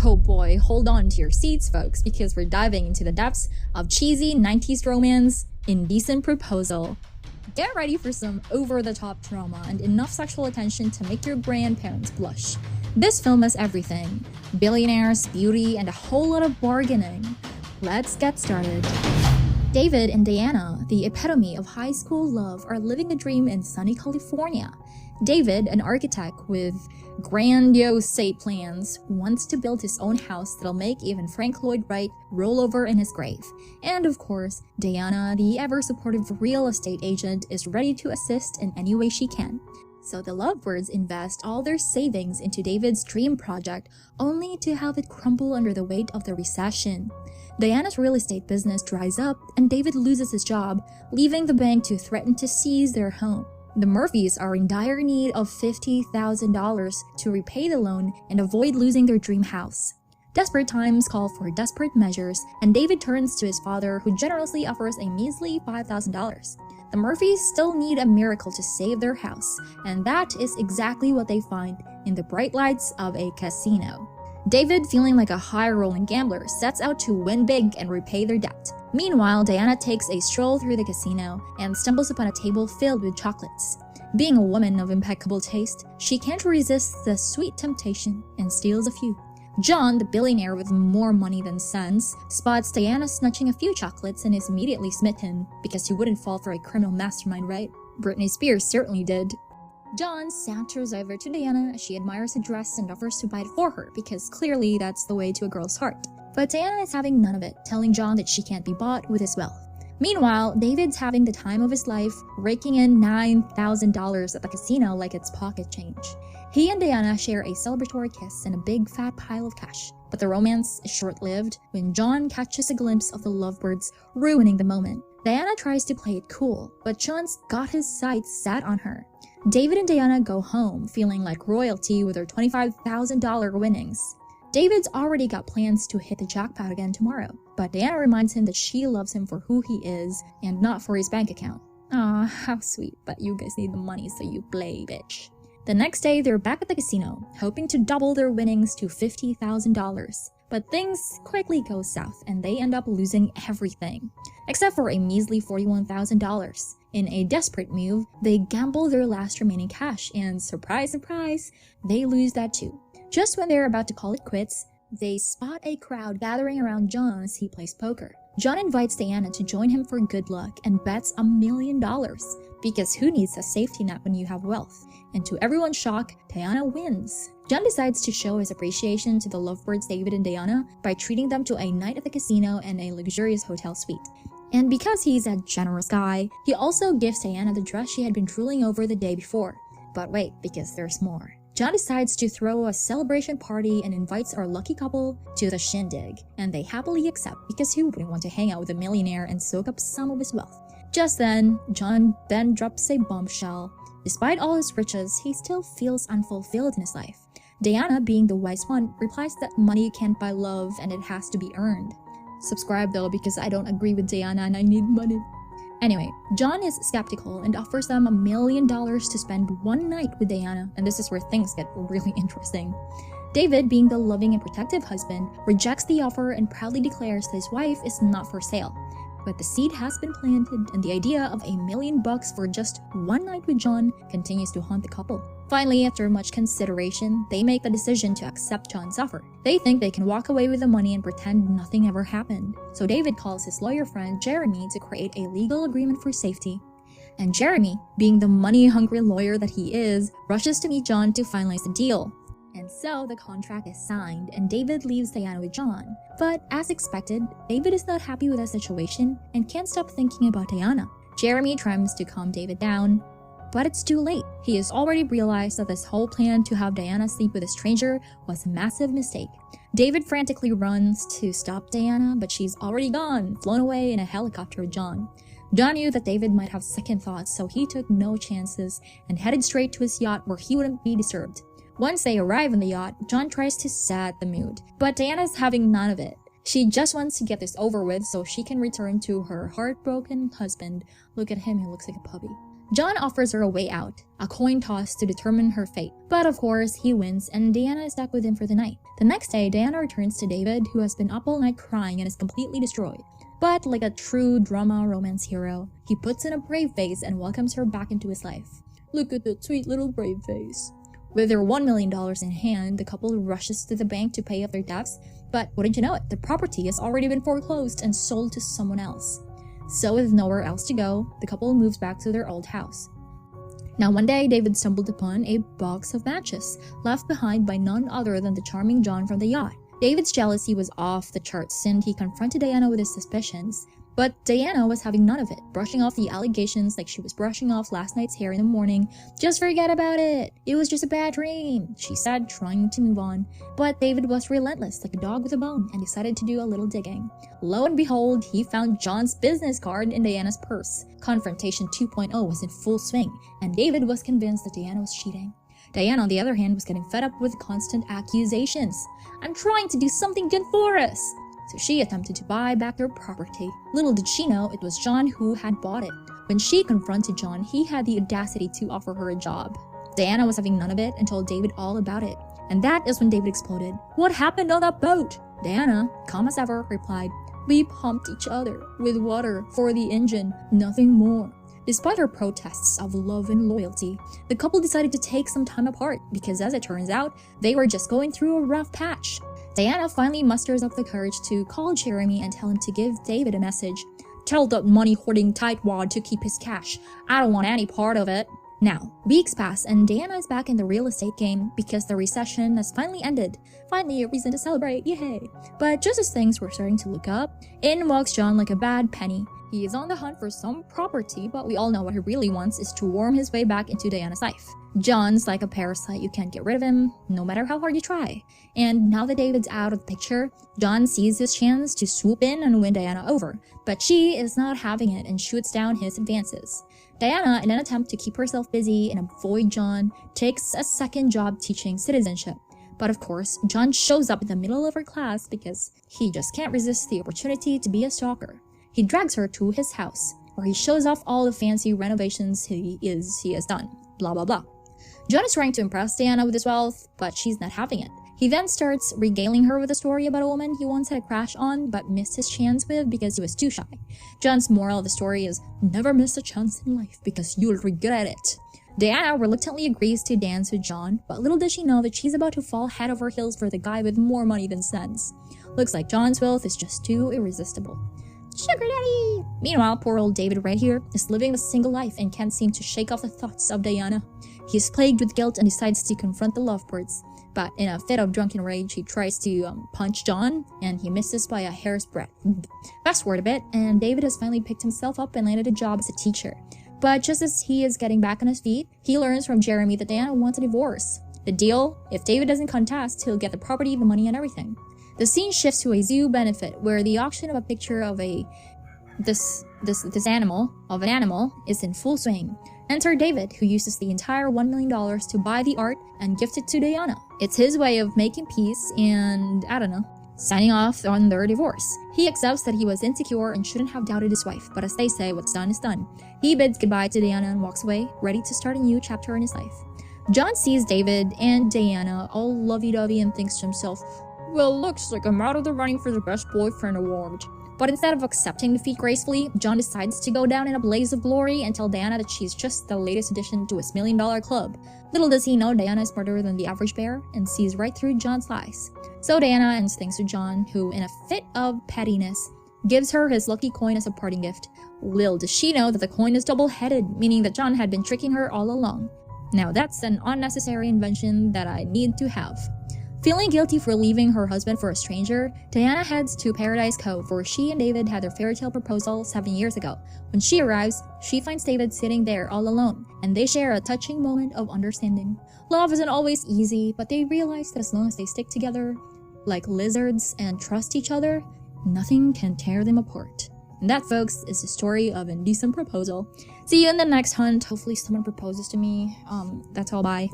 Oh boy, hold on to your seats, folks, because we're diving into the depths of cheesy 90s romance, Indecent Proposal. Get ready for some over-the-top drama and enough sexual attention to make your grandparents blush. This film has everything: billionaires, beauty, and a whole lot of bargaining. Let's get started. David and Diana, the epitome of high school love, are living the dream in sunny California. David, an architect with grandiose plans, wants to build his own house that'll make even Frank Lloyd Wright roll over in his grave. And of course, Diana, the ever-supportive real estate agent, is ready to assist in any way she can. So the lovebirds invest all their savings into David's dream project, only to have it crumble under the weight of the recession. Diana's real estate business dries up, and David loses his job, leaving the bank to threaten to seize their home. The Murphys are in dire need of $50,000 to repay the loan and avoid losing their dream house. Desperate times call for desperate measures, and David turns to his father, who generously offers a measly $5,000. The Murphys still need a miracle to save their house, and that is exactly what they find in the bright lights of a casino. David, feeling like a high-rolling gambler, sets out to win big and repay their debt. Meanwhile, Diana takes a stroll through the casino and stumbles upon a table filled with chocolates. Being a woman of impeccable taste, she can't resist the sweet temptation and steals a few. John, the billionaire with more money than sense, spots Diana snatching a few chocolates and is immediately smitten, because he wouldn't fall for a criminal mastermind, right? Britney Spears certainly did. John saunters over to Diana as she admires the dress and offers to buy it for her, because clearly that's the way to a girl's heart. But Diana is having none of it, telling John that she can't be bought with his wealth. Meanwhile, David's having the time of his life, raking in $9,000 at the casino like it's pocket change. He and Diana share a celebratory kiss and a big fat pile of cash. But the romance is short-lived when John catches a glimpse of the lovebirds, ruining the moment. Diana tries to play it cool, but John's got his sights set on her. David and Diana go home, feeling like royalty with their $25,000 winnings. David's already got plans to hit the jackpot again tomorrow, but Diana reminds him that she loves him for who he is and not for his bank account. Aw, how sweet, but you guys need the money, so you play, bitch. The next day, they're back at the casino, hoping to double their winnings to $50,000. But things quickly go south, and they end up losing everything, except for a measly $41,000. In a desperate move, they gamble their last remaining cash, and surprise, surprise, they lose that too. Just when they're about to call it quits, they spot a crowd gathering around John as he plays poker. John invites Diana to join him for good luck and bets $1 million, because who needs a safety net when you have wealth? And to everyone's shock, Diana wins. John decides to show his appreciation to the lovebirds David and Diana by treating them to a night at the casino and a luxurious hotel suite. And because he's a generous guy, he also gives Diana the dress she had been drooling over the day before. But wait, because there's more. John decides to throw a celebration party and invites our lucky couple to the shindig, and they happily accept, because who wouldn't want to hang out with a millionaire and soak up some of his wealth? Just then, John drops a bombshell. Despite all his riches, he still feels unfulfilled in his life. Diana, being the wise one, replies that money can't buy love and it has to be earned. Subscribe though, because I don't agree with Diana and I need money. Anyway, John is skeptical and offers them $1 million to spend one night with Diana, and this is where things get really interesting. David, being the loving and protective husband, rejects the offer and proudly declares that his wife is not for sale. But the seed has been planted, and the idea of $1 million for just one night with John continues to haunt the couple. Finally, after much consideration, they make the decision to accept John's offer. They think they can walk away with the money and pretend nothing ever happened. So David calls his lawyer friend Jeremy to create a legal agreement for safety. And Jeremy, being the money-hungry lawyer that he is, rushes to meet John to finalize the deal. And so the contract is signed, and David leaves Diana with John. But as expected, David is not happy with the situation and can't stop thinking about Diana. Jeremy tries to calm David down, but it's too late. He has already realized that this whole plan to have Diana sleep with a stranger was a massive mistake. David frantically runs to stop Diana, but she's already gone, flown away in a helicopter with John. John knew that David might have second thoughts, so he took no chances and headed straight to his yacht where he wouldn't be disturbed. Once they arrive on the yacht, John tries to set the mood, but Diana's having none of it. She just wants to get this over with so she can return to her heartbroken husband. Look at him, he looks like a puppy. John offers her a way out, a coin toss to determine her fate. But of course, he wins and Diana is stuck with him for the night. The next day, Diana returns to David, who has been up all night crying and is completely destroyed. But like a true drama romance hero, he puts in a brave face and welcomes her back into his life. Look at that sweet little brave face. With their $1 million in hand, the couple rushes to the bank to pay off their debts, but wouldn't you know it, the property has already been foreclosed and sold to someone else. So with nowhere else to go, the couple moves back to their old house. Now one day, David stumbled upon a box of matches, left behind by none other than the charming John from the yacht. David's jealousy was off the charts and he confronted Diana with his suspicions. But Diana was having none of it, brushing off the allegations like she was brushing off last night's hair in the morning. Just forget about it. It was just a bad dream, she said, trying to move on. But David was relentless, like a dog with a bone, and decided to do a little digging. Lo and behold, he found John's business card in Diana's purse. Confrontation 2.0 was in full swing, and David was convinced that Diana was cheating. Diana, on the other hand, was getting fed up with constant accusations. I'm trying to do something good for us. So she attempted to buy back their property. Little did she know it was John who had bought it. When she confronted John, he had the audacity to offer her a job. Diana was having none of it and told David all about it. And that is when David exploded. What happened on that boat? Diana, calm as ever, replied, we pumped each other with water for the engine, nothing more. Despite her protests of love and loyalty, the couple decided to take some time apart because, as it turns out, they were just going through a rough patch. Diana finally musters up the courage to call Jeremy and tell him to give David a message. Tell that money-hoarding tightwad to keep his cash. I don't want any part of it. Now, weeks pass and Diana is back in the real estate game because the recession has finally ended. Finally, a reason to celebrate, yay! But just as things were starting to look up, in walks John like a bad penny. He is on the hunt for some property, but we all know what he really wants is to worm his way back into Diana's life. John's like a parasite, you can't get rid of him, no matter how hard you try. And now that David's out of the picture, John sees his chance to swoop in and win Diana over. But she is not having it and shoots down his advances. Diana, in an attempt to keep herself busy and avoid John, takes a second job teaching citizenship. But of course, John shows up in the middle of her class because he just can't resist the opportunity to be a stalker. He drags her to his house, where he shows off all the fancy renovations he has done, blah blah blah. John is trying to impress Diana with his wealth, but she's not having it. He then starts regaling her with a story about a woman he once had a crush on but missed his chance with because he was too shy. John's moral of the story is, never miss a chance in life because you'll regret it. Diana reluctantly agrees to dance with John, but little does she know that she's about to fall head over heels for the guy with more money than sense. Looks like John's wealth is just too irresistible. Sugar daddy! Meanwhile, poor old David right here is living a single life and can't seem to shake off the thoughts of Diana. He is plagued with guilt and decides to confront the lovebirds. But in a fit of drunken rage, he tries to punch John, and he misses by a hair's breadth. Fast forward a bit, and David has finally picked himself up and landed a job as a teacher. But just as he is getting back on his feet, he learns from Jeremy that Diana wants a divorce. The deal? If David doesn't contest, he'll get the property, the money, and everything. The scene shifts to a zoo benefit where the auction of a picture of this animal is in full swing. Enter David, who uses the entire $1 million to buy the art and gift it to Diana. It's his way of making peace and, I don't know, signing off on their divorce. He accepts that he was insecure and shouldn't have doubted his wife, but as they say, what's done is done. He bids goodbye to Diana and walks away, ready to start a new chapter in his life. John sees David and Diana all lovey-dovey and thinks to himself, well, looks like I'm out of the running for the best boyfriend award. But instead of accepting defeat gracefully, John decides to go down in a blaze of glory and tell Diana that she's just the latest addition to his $1 million club. Little does he know Diana is smarter than the average bear and sees right through John's lies. So Diana ends things with John, who, in a fit of pettiness, gives her his lucky coin as a parting gift. Little does she know that the coin is double-headed, meaning that John had been tricking her all along. Now that's an unnecessary invention that I need to have. Feeling guilty for leaving her husband for a stranger, Diana heads to Paradise Cove where she and David had their fairy tale proposal 7 years ago. When she arrives, she finds David sitting there all alone, and they share a touching moment of understanding. Love isn't always easy, but they realize that as long as they stick together like lizards and trust each other, nothing can tear them apart. And that, folks, is the story of Indecent Proposal. See you in the next hunt. Hopefully someone proposes to me. That's all, bye.